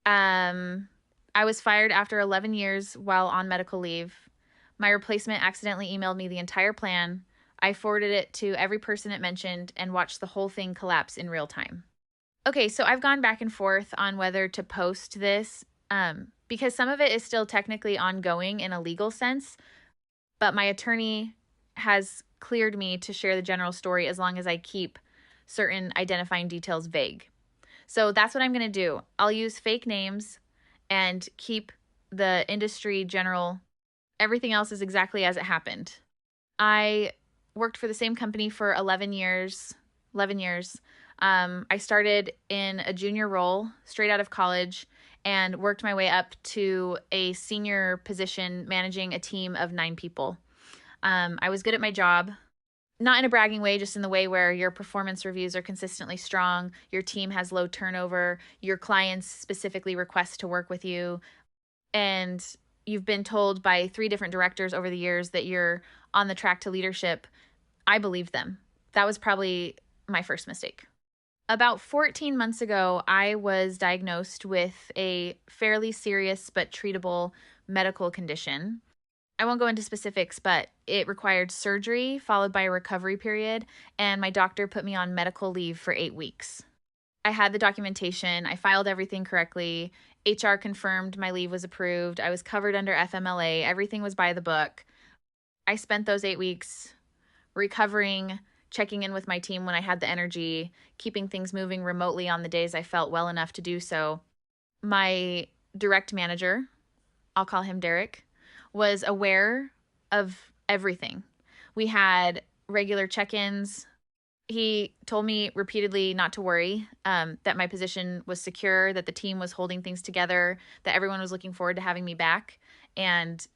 Um, I was fired after 11 years while on medical leave. My replacement accidentally emailed me the entire plan. I forwarded it to every person it mentioned and watched the whole thing collapse in real time. Okay, so I've gone back and forth on whether to post this because some of it is still technically ongoing in a legal sense, but my attorney has cleared me to share the general story as long as I keep certain identifying details vague. So that's what I'm going to do. I'll use fake names and keep the industry general. Everything else is exactly as it happened. I worked for the same company for 11 years. 11 years. I started in a junior role straight out of college and worked my way up to a senior position managing a team of 9 people. I was good at my job, not in a bragging way, just in the way where your performance reviews are consistently strong, your team has low turnover, your clients specifically request to work with you, and you've been told by 3 different directors over the years that you're on the track to leadership. I believed them. That was probably my first mistake. About 14 months ago, I was diagnosed with a fairly serious but treatable medical condition. I won't go into specifics, but it required surgery followed by a recovery period, and my doctor put me on medical leave for 8 weeks. I had the documentation, I filed everything correctly. HR confirmed my leave was approved. I was covered under FMLA. Everything was by the book. I spent those 8 weeks recovering, checking in with my team when I had the energy, keeping things moving remotely on the days I felt well enough to do so. My direct manager, I'll call him Derek, was aware of everything. We had regular check ins. He told me repeatedly not to worry, that my position was secure, that the team was holding things together, that everyone was looking forward to having me back. And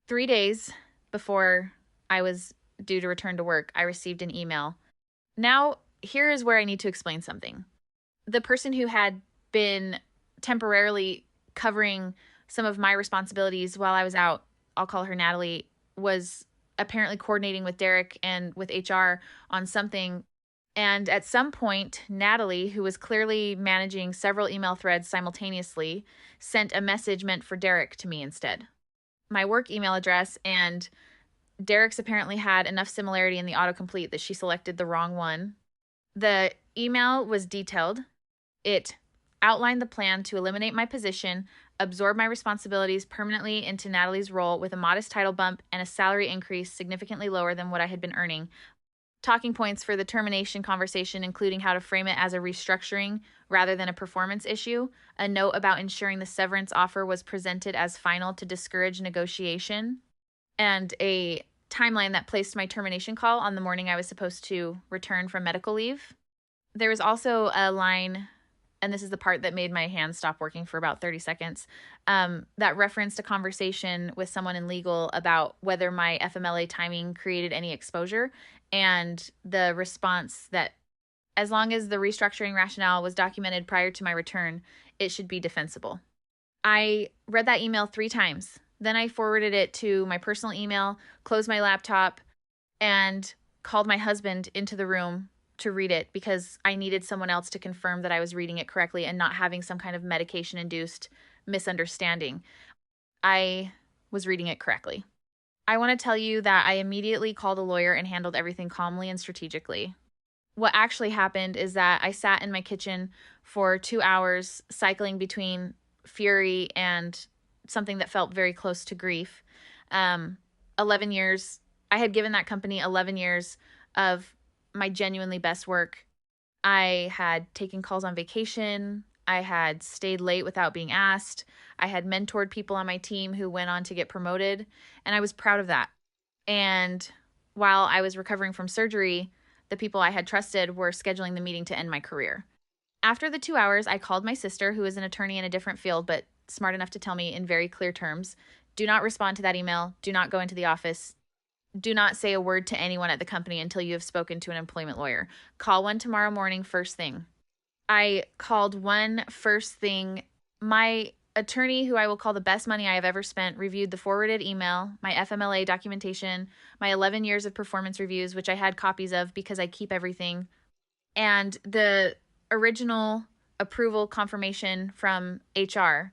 3 days before I was due to return to work, I received an email. Now, here is where I need to explain something. The person who had been temporarily covering some of my responsibilities while I was out, I'll call her Natalie, was apparently coordinating with Derek and with HR on something. And at some point, Natalie, who was clearly managing several email threads simultaneously, sent a message meant for Derek to me instead. My work email address and Derek's apparently had enough similarity in the autocomplete that she selected the wrong one. The email was detailed. It outlined the plan to eliminate my position, absorb my responsibilities permanently into Natalie's role with a modest title bump and a salary increase significantly lower than what I had been earning. Talking points for the termination conversation, including how to frame it as a restructuring rather than a performance issue, a note about ensuring the severance offer was presented as final to discourage negotiation, and a timeline that placed my termination call on the morning I was supposed to return from medical leave. There was also a line, and this is the part that made my hands stop working for about 30 seconds, that referenced a conversation with someone in legal about whether my FMLA timing created any exposure, and the response that as long as the restructuring rationale was documented prior to my return, it should be defensible. I read that email 3 times. Then I forwarded it to my personal email, closed my laptop, and called my husband into the room to read it because I needed someone else to confirm that I was reading it correctly and not having some kind of medication-induced misunderstanding. I was reading it correctly. I want to tell you that I immediately called a lawyer and handled everything calmly and strategically. What actually happened is that I sat in my kitchen for 2 hours, cycling between fury and something that felt very close to grief. 11 years, I had given that company 11 years of my genuinely best work. I had taken calls on vacation. I had stayed late without being asked. I had mentored people on my team who went on to get promoted, and I was proud of that. And while I was recovering from surgery, the people I had trusted were scheduling the meeting to end my career. After the 2 hours, I called my sister, who is an attorney in a different field, but smart enough to tell me in very clear terms, do not respond to that email. Do not go into the office. Do not say a word to anyone at the company until you have spoken to an employment lawyer. Call one tomorrow morning first thing. I called one first thing. My attorney, who I will call the best money I have ever spent, reviewed the forwarded email, my FMLA documentation, my 11 years of performance reviews, which I had copies of because I keep everything, and the original approval confirmation from HR.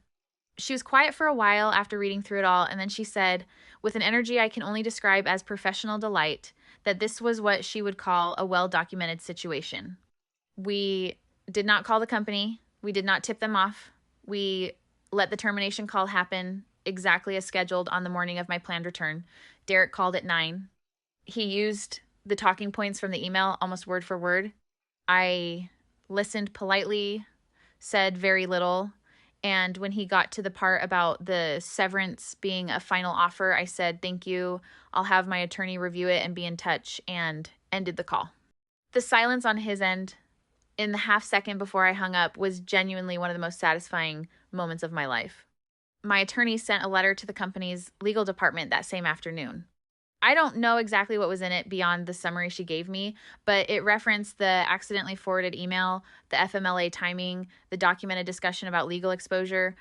She was quiet for a while after reading through it all, and then she said, with an energy I can only describe as professional delight, that this was what she would call a well-documented situation. We did not call the company. We did not tip them off. We let the termination call happen exactly as scheduled on the morning of my planned return. Derek called at 9. He used the talking points from the email almost word for word. I listened politely, said very little, and when he got to the part about the severance being a final offer, I said, "Thank you. I'll have my attorney review it and be in touch," and ended the call. The silence on his end in the half second before I hung up was genuinely one of the most satisfying moments of my life. My attorney sent a letter to the company's legal department that same afternoon. I don't know exactly what was in it beyond the summary she gave me, but it referenced the accidentally forwarded email, the FMLA timing, the documented discussion about legal exposure,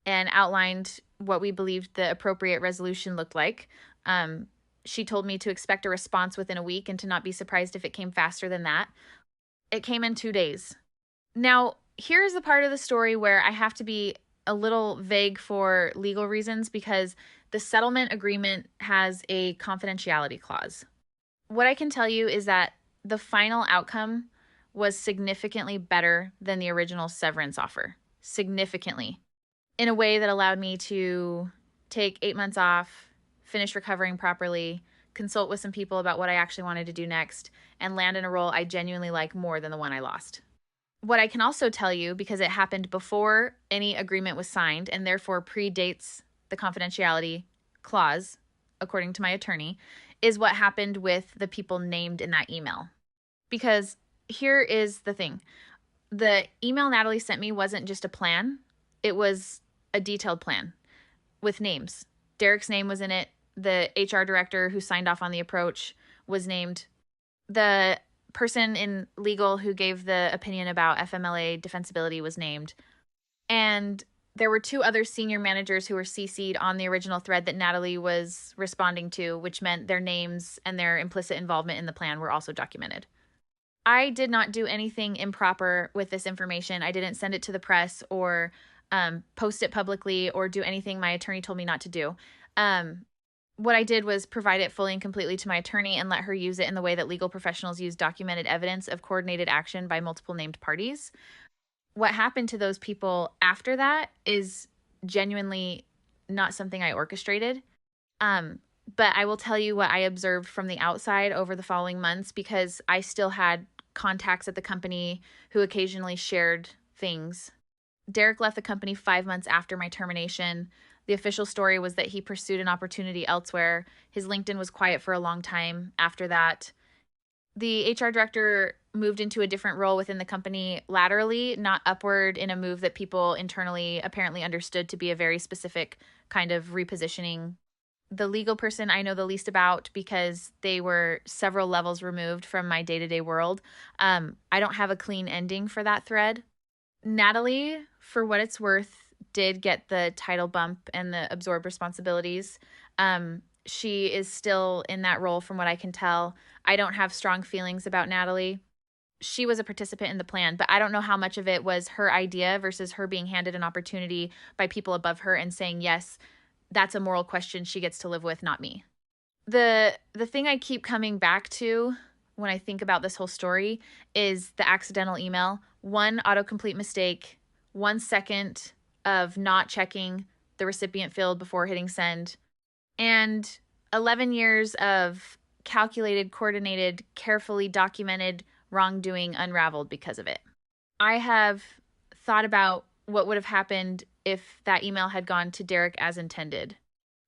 and outlined what we believed the appropriate resolution looked like. She told me to expect a response within a week and to not be surprised if it came faster than that. It came in 2 days. Now, here's the part of the story where I have to be a little vague for legal reasons because the settlement agreement has a confidentiality clause. What I can tell you is that the final outcome was significantly better than the original severance offer. Significantly. In a way that allowed me to take 8 months off, finish recovering properly, consult with some people about what I actually wanted to do next, and land in a role I genuinely like more than the one I lost. What I can also tell you, because it happened before any agreement was signed and therefore predates the confidentiality clause, according to my attorney, is what happened with the people named in that email. Because here is the thing. The email Natalie sent me wasn't just a plan. It was a detailed plan with names. Derek's name was in it. The HR director who signed off on the approach was named. The person in legal who gave the opinion about FMLA defensibility was named. And there were 2 other senior managers who were CC'd on the original thread that Natalie was responding to, which meant their names and their implicit involvement in the plan were also documented. I did not do anything improper with this information. I didn't send it to the press or post it publicly or do anything my attorney told me not to do. What I did was provide it fully and completely to my attorney and let her use it in the way that legal professionals use documented evidence of coordinated action by multiple named parties. What happened to those people after that is genuinely not something I orchestrated. But I will tell you what I observed from the outside over the following months because I still had contacts at the company who occasionally shared things. Derek left the company 5 months after my termination. The official story was that he pursued an opportunity elsewhere. His LinkedIn was quiet for a long time after that. The HR director moved into a different role within the company laterally, not upward, in a move that people internally apparently understood to be a very specific kind of repositioning. The legal person I know the least about because they were several levels removed from my day-to-day world. I don't have a clean ending for that thread. Natalie, for what it's worth, did get the title bump and the absorbed responsibilities. She is still in that role from what I can tell. I don't have strong feelings about Natalie. She was a participant in the plan, but I don't know how much of it was her idea versus her being handed an opportunity by people above her and saying, yes, that's a moral question she gets to live with, not me. The thing I keep coming back to when I think about this whole story is the accidental email. 1 autocomplete mistake, 1 second of not checking the recipient field before hitting send, and 11 years of calculated, coordinated, carefully documented wrongdoing unraveled because of it. I have thought about what would have happened if that email had gone to Derek as intended.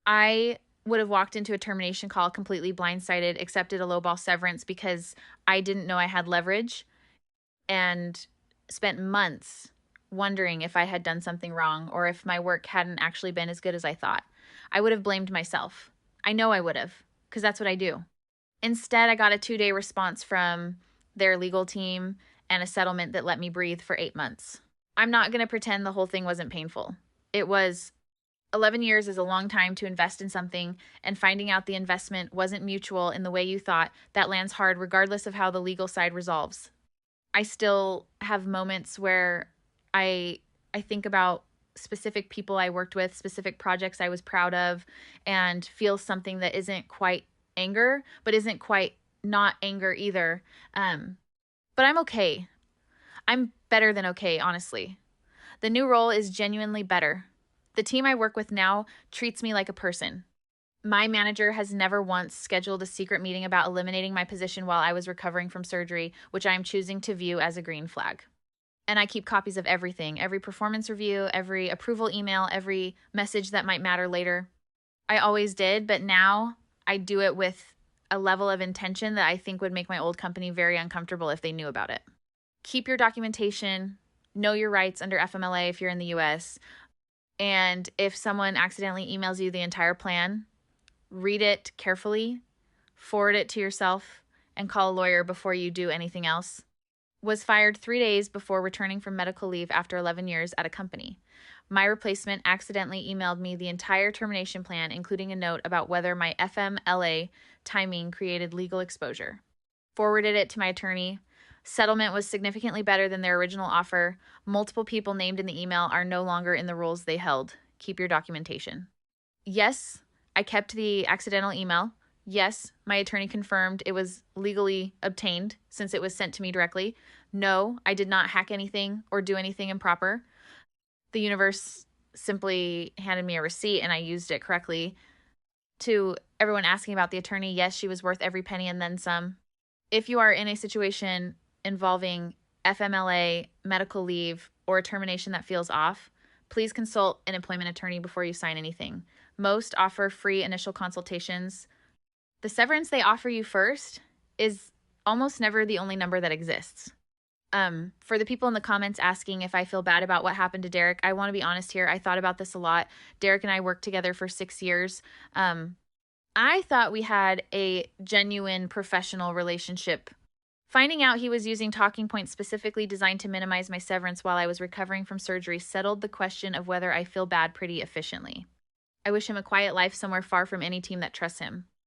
I would have walked into a termination call completely blindsided, accepted a lowball severance because I didn't know I had leverage, and spent months wondering if I had done something wrong or if my work hadn't actually been as good as I thought. I would have blamed myself. I know I would have, because that's what I do. Instead, I got a 2-day response from their legal team and a settlement that let me breathe for 8 months. I'm not going to pretend the whole thing wasn't painful. It was. 11 years is a long time to invest in something, and finding out the investment wasn't mutual in the way you thought, that lands hard regardless of how the legal side resolves. I still have moments where I think about specific people I worked with, specific projects I was proud of, and feel something that isn't quite anger, but isn't quite not anger either. But I'm okay. I'm better than okay, honestly. The new role is genuinely better. The team I work with now treats me like a person. My manager has never once scheduled a secret meeting about eliminating my position while I was recovering from surgery, which I am choosing to view as a green flag. And I keep copies of everything, every performance review, every approval email, every message that might matter later. I always did, but now I do it with a level of intention that I think would make my old company very uncomfortable if they knew about it. Keep your documentation, know your rights under FMLA if you're in the US, and if someone accidentally emails you the entire plan, read it carefully, forward it to yourself, and call a lawyer before you do anything else. Was fired 3 days before returning from medical leave after 11 years at a company. My replacement accidentally emailed me the entire termination plan, including a note about whether my FMLA timing created legal exposure. Forwarded it to my attorney. Settlement was significantly better than their original offer. Multiple people named in the email are no longer in the roles they held. Keep your documentation. Yes, I kept the accidental email. Yes, my attorney confirmed it was legally obtained since it was sent to me directly. No, I did not hack anything or do anything improper. The universe simply handed me a receipt and I used it correctly. To everyone asking about the attorney, yes, she was worth every penny and then some. If you are in a situation involving FMLA, medical leave, or a termination that feels off, please consult an employment attorney before you sign anything. Most offer free initial consultations. The severance they offer you first is almost never the only number that exists. For the people in the comments asking if I feel bad about what happened to Derek, I want to be honest here. I thought about this a lot. Derek and I worked together for 6 years. I thought we had a genuine professional relationship. Finding out he was using talking points specifically designed to minimize my severance while I was recovering from surgery settled the question of whether I feel bad pretty efficiently. I wish him a quiet life somewhere far from any team that trusts him.